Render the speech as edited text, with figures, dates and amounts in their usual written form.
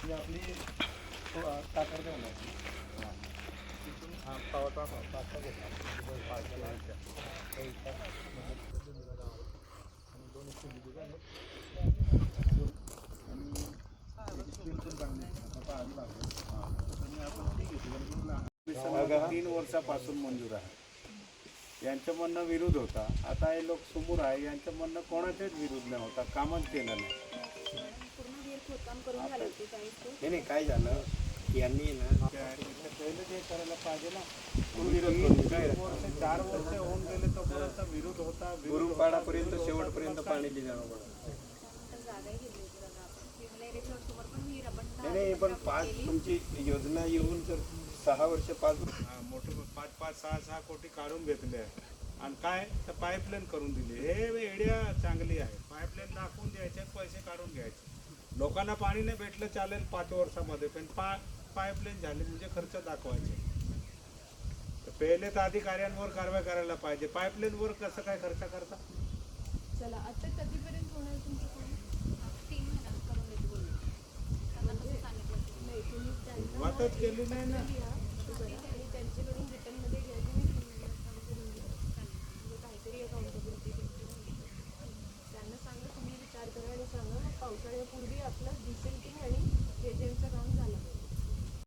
ही आपली टाकर देऊन तिथून पावता पाचता घेतला आणि दोन आणि 3 वर्षापासून मंजूर आहे. यांचं म्हणणं विरोध होता. आता हे लोक समोर आहे, यांचं म्हणणं कोणाचेच विरोध नाही होता, कामच केलं नाही. नाही काय झालं यांनी ना पहिले ते करायला पाहिजे ना. 4 वर्ष होऊन गेले तोपर्यंत विरोध होता. गुरुपाडापर्यंत शेवटपर्यंत पाणी दिलं नाही पण 5 तुमची योजना येऊन तर 6 वर्ष 5 मोठे 5-6 कोटी काढून घेतले आहे. आणि काय तर पाईपलाईन करून दिली. हे एडिया चांगली आहे. पाईपलाईन दाखवून द्यायचे, पैसे काढून घ्यायचे. लोकांना पाणी नाही भेटलं चालेल 5 वर्षामध्ये, पण पाईपलाईन झाली म्हणजे खर्च दाखवायचे. तर पहिले तर अधिकाऱ्यांवर कारवाई करायला पाहिजे. पाईपलाईनवर कसं काय खर्च करता? चला आता कधीपर्यंत होणार तुमचं काम? 3 महिन्यात करून देतो बोलले. नाही तुम्ही वाटच केली नाही ना.